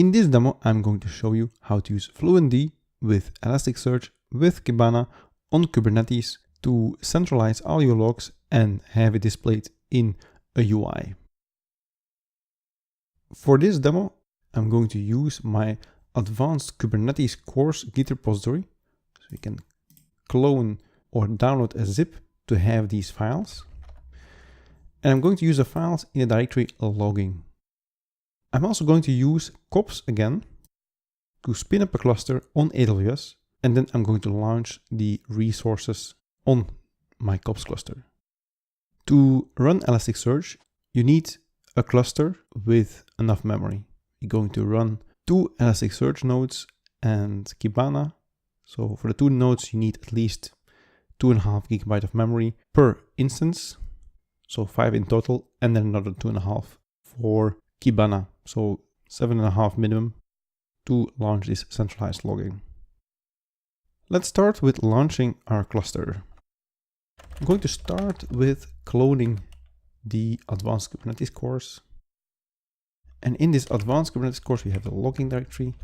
In this demo, I'm going to show you how to use Fluentd with ElasticSearch with Kibana on Kubernetes to centralize all your logs and have it displayed in a UI. For this demo, I'm going to use my advanced Kubernetes course Git repository. So you can clone or download a zip to have these files. And I'm going to use the files in the directory logging. I'm also going to use kops again to spin up a cluster on AWS, and then I'm going to launch the resources on my kops cluster. To run Elasticsearch, you need a cluster with enough memory. You're going to run 2 Elasticsearch nodes and Kibana. So for the 2 nodes, you need at least 2.5 GB of memory per instance. So 5 in total, and then another 2.5 for Kibana. So 7.5 minimum to launch this centralized logging. Let's start with launching our cluster. I'm going to start with cloning the advanced Kubernetes course. And in this advanced Kubernetes course, we have the logging directory.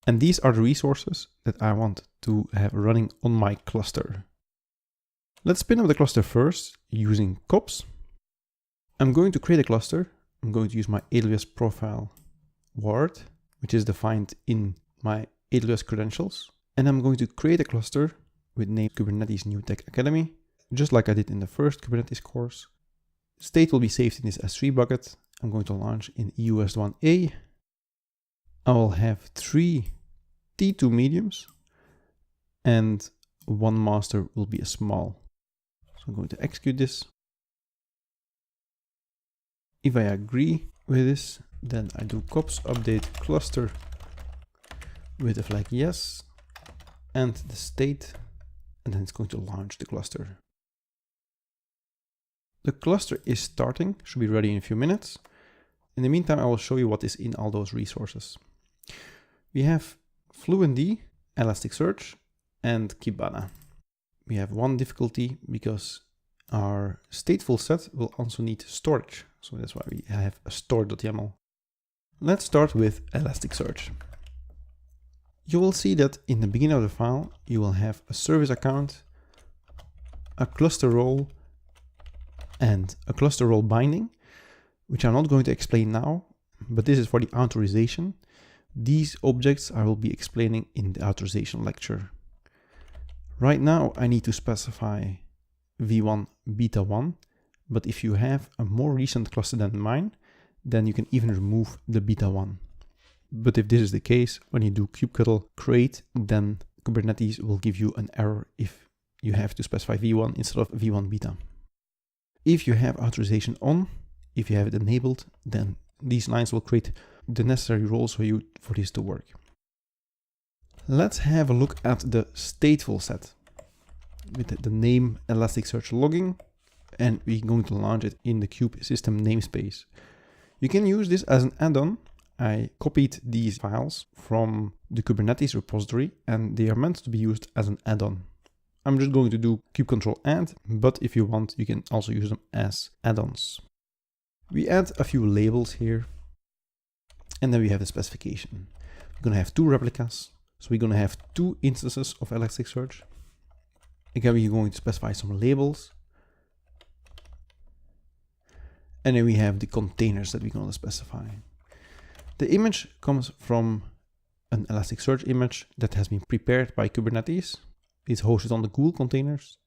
And these are the resources that I want to have running on my cluster. Let's spin up the cluster first using kops. I'm going to create a cluster. I'm going to use my AWS profile ward, which is defined in my AWS credentials. And I'm going to create a cluster with name Kubernetes New Tech Academy, just like I did in the first Kubernetes course. State will be saved in this S3 bucket. I'm going to launch in EUS1A. I will have 3 T2 mediums and 1 master will be a small. So I'm going to execute this. If I agree with this, then I do kops update cluster with the flag yes and the state, and then it's going to launch the cluster. The cluster is starting, should be ready in a few minutes. In the meantime, I will show you what is in all those resources. We have Fluentd, ElasticSearch, and Kibana. We have 1 difficulty because our stateful set will also need storage. So that's why we have a store.yaml. Let's start with Elasticsearch. You will see that in the beginning of the file, you will have a service account, a cluster role, and a cluster role binding, which I'm not going to explain now, but this is for the authorization. These objects I will be explaining in the authorization lecture. Right now, I need to specify v1 beta 1, but if you have a more recent cluster than mine, then you can even remove the beta 1. But if this is the case, when you do kubectl create, then Kubernetes will give you an error if you have to specify v1 instead of v1 beta. If you have authorization on, if you have it enabled, then these lines will create the necessary roles for you for this to work. Let's have a look at the stateful set with the name ElasticSearch logging, and we're going to launch it in the kube system namespace. You can use this as an add-on. I copied these files from the Kubernetes repository and they are meant to be used as an add-on. I'm just going to do kubectl add, but if you want, you can also use them as add-ons. We add a few labels here, and then we have the specification. We're going to have 2 replicas, so we're going to have 2 instances of Elasticsearch. Again, we're going to specify some labels. And then we have the containers that we're going to specify. The image comes from an Elasticsearch image that has been prepared by Kubernetes. It's hosted on the Google containers.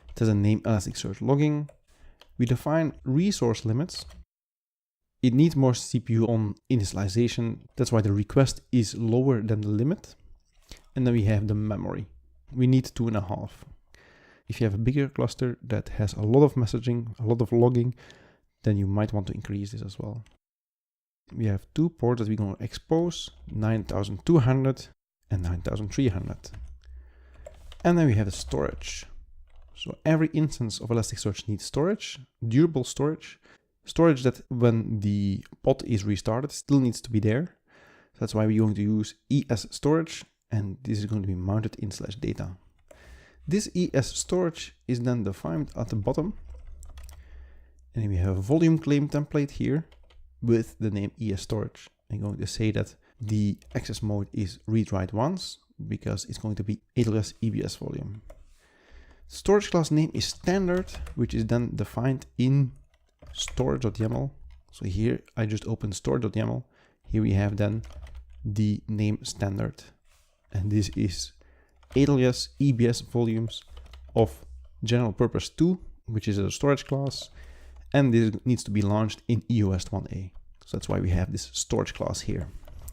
It has a name ElasticSearch logging. We define resource limits. It needs more CPU on initialization. That's why the request is lower than the limit. And then we have the memory. We need 2.5. If you have a bigger cluster that has a lot of messaging, a lot of logging, then you might want to increase this as well. We have 2 ports that we're going to expose, 9200 and 9300. And then we have the storage. So every instance of Elasticsearch needs storage, durable storage that when the pod is restarted still needs to be there. So that's why we're going to use ES storage, and this is going to be mounted in /data. This ES storage is then defined at the bottom. And then we have a volume claim template here with the name ES storage. I'm going to say that the access mode is read-write once because it's going to be alias EBS volume. Storage class name is standard, which is then defined in storage.yaml. So here I just opened storage.yaml. Here we have then the name standard. And this is alias EBS volumes of general purpose 2, which is a storage class. And this needs to be launched in EOS 1A. So that's why we have this storage class here.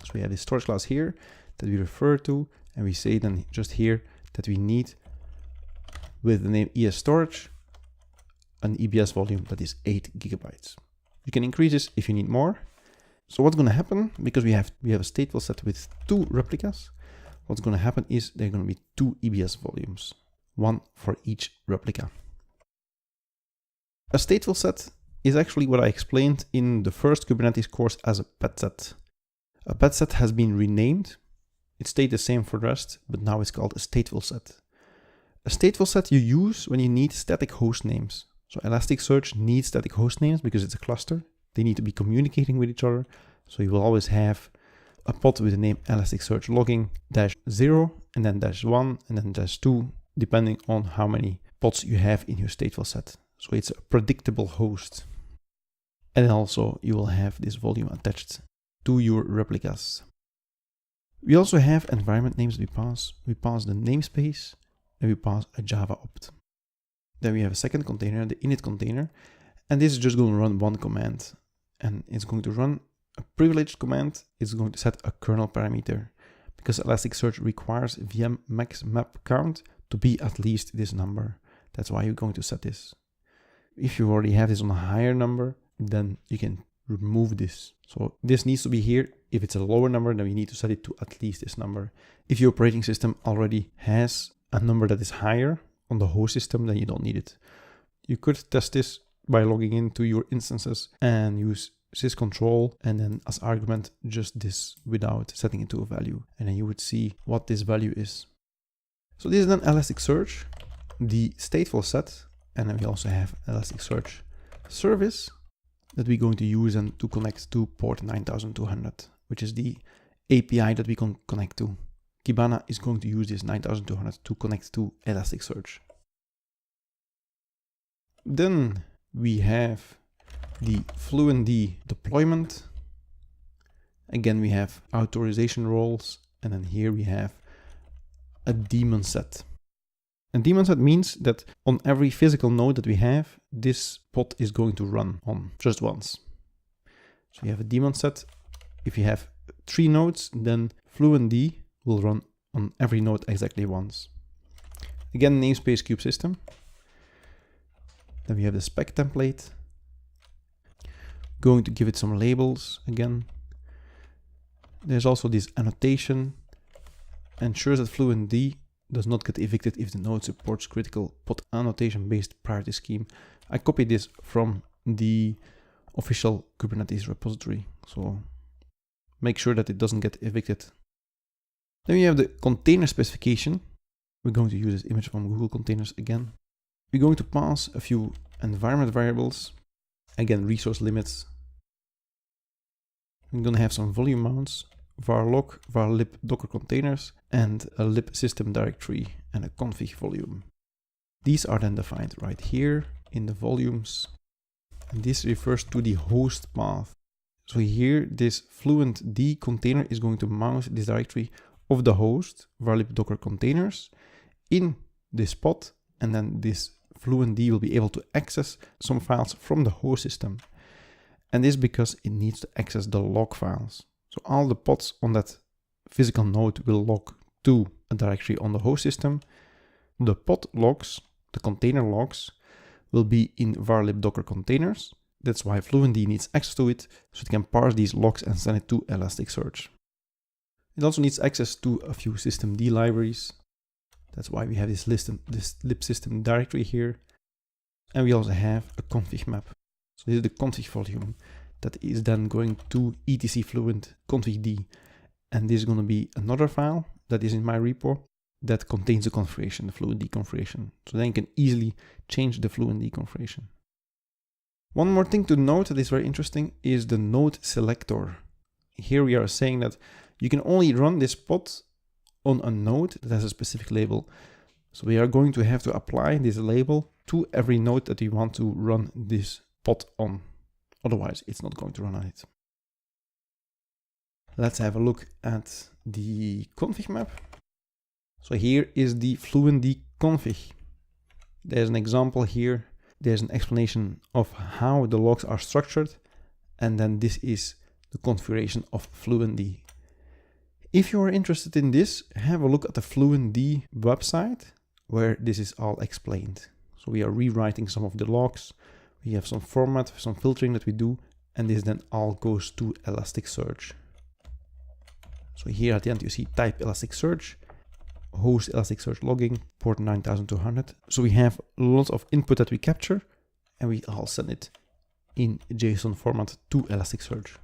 So we have this storage class here that we refer to, and we say then just here that we need, with the name ES storage, an EBS volume that is 8 gigabytes. You can increase this if you need more. So what's going to happen, because we have a stateful set with 2 replicas, what's going to happen is there are going to be 2 EBS volumes, 1 for each replica. A stateful set is actually what I explained in the first Kubernetes course as a pet set. A pet set has been renamed. It stayed the same for the rest, but now it's called a stateful set. A stateful set you use when you need static host names. So ElasticSearch needs static host names because it's a cluster. They need to be communicating with each other. So you will always have a pod with the name ElasticSearch logging -0 and then -1 and then -2, depending on how many pods you have in your stateful set. So it's a predictable host. And also you will have this volume attached to your replicas. We also have environment names we pass. We pass the namespace and we pass a Java opt. Then we have a second container, the init container, and this is just going to run one command. And it's going to run a privileged command. It's going to set a kernel parameter because ElasticSearch requires VM max map count to be at least this number. That's why you're going to set this. If you already have this on a higher number, then you can remove this. So this needs to be here. If it's a lower number, then we need to set it to at least this number. If your operating system already has a number that is higher on the host system, then you don't need it. You could test this by logging into your instances and use syscontrol and then as argument just this without setting it to a value. And then you would see what this value is. So this is then ElasticSearch, the stateful set. And then we also have ElasticSearch service that we're going to use and to connect to port 9200, which is the API that we can connect to. Kibana is going to use this 9200 to connect to ElasticSearch. Then we have the Fluentd deployment. Again, we have authorization roles, and then here we have a daemon set. A daemon set means that on every physical node that we have, this pod is going to run on just once. So you have a daemon set. If you have 3 nodes, then Fluentd will run on every node exactly once. Again, namespace kube system. Then we have the spec template. Going to give it some labels again. There's also this annotation. Ensures that Fluentd does not get evicted if the node supports critical pod annotation-based priority scheme. I copied this from the official Kubernetes repository, so make sure that it doesn't get evicted. Then we have the container specification. We're going to use this image from Google Containers again. We're going to pass a few environment variables. Again, resource limits. We're going to have some volume mounts, var log, var lib docker containers, and a lib system directory and a config volume. These are then defined right here in the volumes. And this refers to the host path. So here, this Fluentd container is going to mount this directory of the host, var lib docker containers, in this pod, and then this Fluentd will be able to access some files from the host system. And this because it needs to access the log files. So all the pods on that physical node will log to a directory on the host system. The pod logs, the container logs, will be in var lib docker containers. That's why Fluentd needs access to it, so it can parse these logs and send it to ElasticSearch. It also needs access to a few systemd libraries. That's why we have this lib system directory here. And we also have a config map. So this is the config volume that is then going to etc fluent configd. And this is going to be another file that is in my repo that contains the configuration, the Fluentd configuration. So then you can easily change the Fluentd configuration. One more thing to note that is very interesting is the node selector. here we are saying that you can only run this pod on a node that has a specific label. So we are going to have to apply this label to every node that we want to run this pod on. Otherwise, it's not going to run on it. Let's have a look at the config map. So here is the Fluentd config. There's an example here. There's an explanation of how the logs are structured. And then this is the configuration of Fluentd. If you are interested in this, have a look at the Fluentd website where this is all explained. So we are rewriting some of the logs. We have some format, some filtering that we do, and this then all goes to Elasticsearch. So here at the end you see type Elasticsearch, host Elasticsearch logging, port 9200. So we have lots of input that we capture, and we all send it in JSON format to Elasticsearch.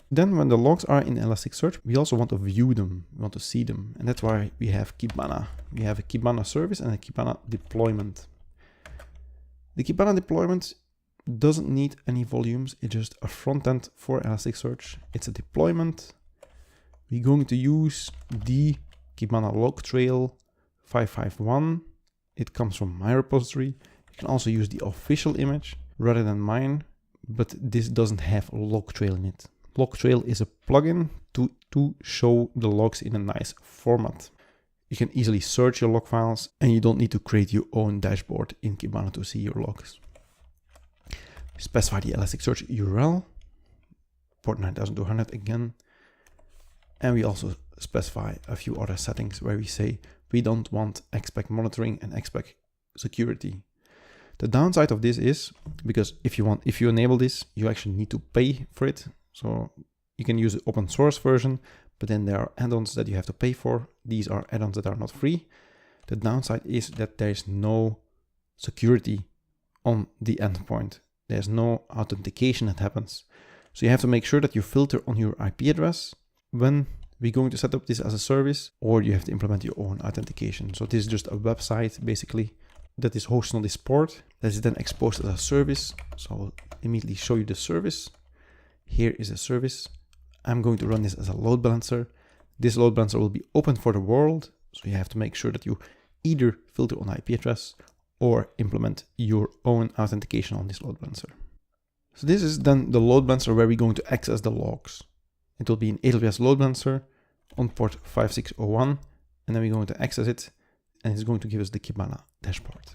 Then when the logs are in Elasticsearch, we also want to view them, we want to see them. And that's why we have Kibana. We have a Kibana service and a Kibana deployment. The Kibana deployment doesn't need any volumes. It's just a front end for Elasticsearch. It's a deployment. We're going to use the Kibana LogTrail 551. It comes from my repository. You can also use the official image rather than mine, but this doesn't have LogTrail in it. LogTrail is a plugin to show the logs in a nice format. You can easily search your log files and you don't need to create your own dashboard in Kibana to see your logs. Specify the Elasticsearch URL, port 9200 again. And we also specify a few other settings where we say we don't want XPack monitoring and XPack security. The downside of this is because if you enable this, you actually need to pay for it. So you can use the open source version, but then there are add-ons that you have to pay for. These are add-ons that are not free. The downside is that there is no security on the endpoint. There's no authentication that happens. So you have to make sure that you filter on your IP address when we're going to set up this as a service, or you have to implement your own authentication. So this is just a website basically that is hosted on this port that is then exposed as a service. So I'll immediately show you the service. Here is a service. I'm going to run this as a load balancer. This load balancer will be open for the world. So you have to make sure that you either filter on IP address or implement your own authentication on this load balancer. So this is then the load balancer where we're going to access the logs. It will be an AWS load balancer on port 5601, and then we're going to access it, and it's going to give us the Kibana dashboard.